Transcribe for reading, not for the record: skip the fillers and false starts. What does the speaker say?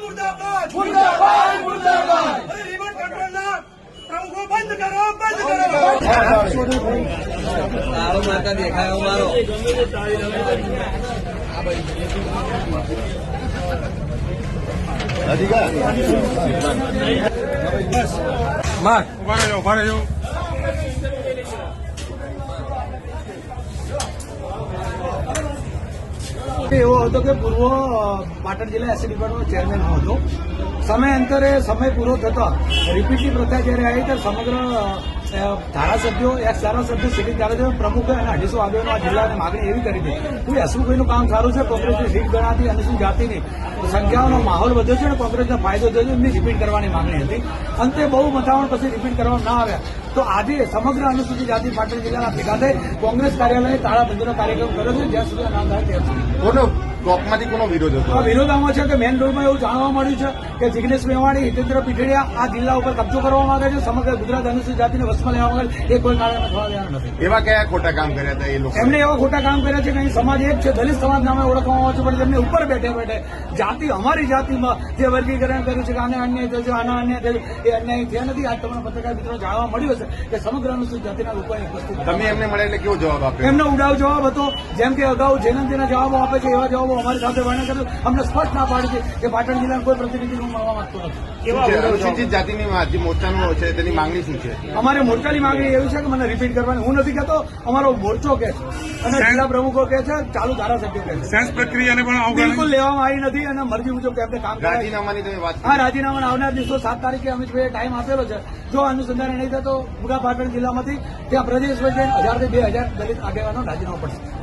मुर्दाबाद मुर्दाबाद मुर्दाबाद अरे रिमोट कंट्रोल ना प्रमुखो बंद करो बंद करो તારો માતા દેખાયો મારો ઉભા રહેજો એવો હતો કે પૂર્વ પાટણ જિલ્લા એસસી ડિપાર્ટમેન્ટ ચેરમેન હતો. સમયાંતરે સમય પૂરો થતા રિપીટની પ્રથા જયારે આવી ત્યારે સમગ્ર ધારાસભ્યો એક્સ ધારાસભ્ય સિટી ધારાસભ્ય પ્રમુખ અને 250 આગેવાનો આ જિલ્લાને માગણી એવી કરી હતી કે હસમુખભાઈનું કામ સારું છે, કોંગ્રેસની સીટ ગણાતી અનુસૂચિત જાતિની સંખ્યાઓનો માહોલ વધ્યો છે અને કોંગ્રેસને ફાયદો થયો છે, એમની રિપીટ કરવાની માગણી હતી. અંતે બહુ મથામણ પછી રિપીટ કરવામાં ના આવ્યા તો આજે સમગ્ર અનુસૂચિત જાતિ પાટણ જિલ્લાના ભેગા થઈ કોંગ્રેસ કાર્યાલયે તાળાબંધીનો કાર્યક્રમ કર્યો છે જ્યાં સુધી ના થાય ત્યાં સુધી. કોનો ચોકમાંથી કોનો વિરોધ હતો? આ વિરોધ આમાં છે કે મેન રોડમાં એવું જાણવા મળ્યું છે કે જિગ્નેશ મેવાણી, હિતેન્દ્ર પીઠડિયા આ જિલ્લા ઉપર કબજો કરવા માંગે છે, સમગ્ર ગુજરાત અનુસૂચિત જાતિને વશમાં લેવા માંગે છે. એ કોઈ કારણે થવા દેવા નથી. એવા કયા ખોટા કામ કર્યા હતા એ લોકો? એમને એવા ખોટા કામ કર્યા છે કે અહીં સમાજ એક છે, દલિત સમાજ નામે ઓળખવામાં આવે છે, પણ એમને ઉપર બેઠે બેઠે જાતિ અમારી જાતિમાં જે વર્ગીકરણ કર્યું છે કે આને અન્યાય થયો છે, આના અન્યાય થયો છે, એ અન્યાય થયા નથી. આજ તમને પત્રકાર મિત્રો જાણવા મળ્યું હશે કે સમગ્ર અનુસૂચિત જાતિના લોકો અહીં ઉપસ્થિત હતા. તમે એમને મળ્યા એટલે કેવો જવાબ આપ્યો? એમનો ઉડાવ જવાબ હતો, જેમ કે અગાઉ જયનંદીના જવાબો આપે છે એવા જવાબો અમારી સાથે વર્ણન કર્યું. અમને સ્પષ્ટ ના પાડી છે કે પાટણ જિલ્લાના કોઈ પ્રતિનિધિ હું મળવા માંગતો નથી. અનુસૂચિત જાતિની જે મોરચાનું છે તેની માંગણી શું છે? અમારે મોરચાની માંગણી એવી છે કે મને રિપીટ કરવાની, હું નથી કહેતો, અમારો મોરચો કે છે અને જિલ્લા પ્રમુખો કે છે, ચાલુ ધારાસભ્યો કે છે. સેન્સ પ્રક્રિયાને પણ બિલકુલ લેવામાં આવી નથી અને મરજી મુજબ એમને કામ કરાય. રાજીનામાની તમે વાત હા, રાજીનામાના આવનાર દિવસો 7 તારીખે અમિતભાઈએ ટાઈમ આપેલો છે. જો અનુસંધાન નહીં થાય તો પૂરા પાટણ જિલ્લામાંથી ત્યાં પ્રદેશ વચ્ચે 1000 થી 2000 દલિત આગેવાનો રાજીનામું પડશે.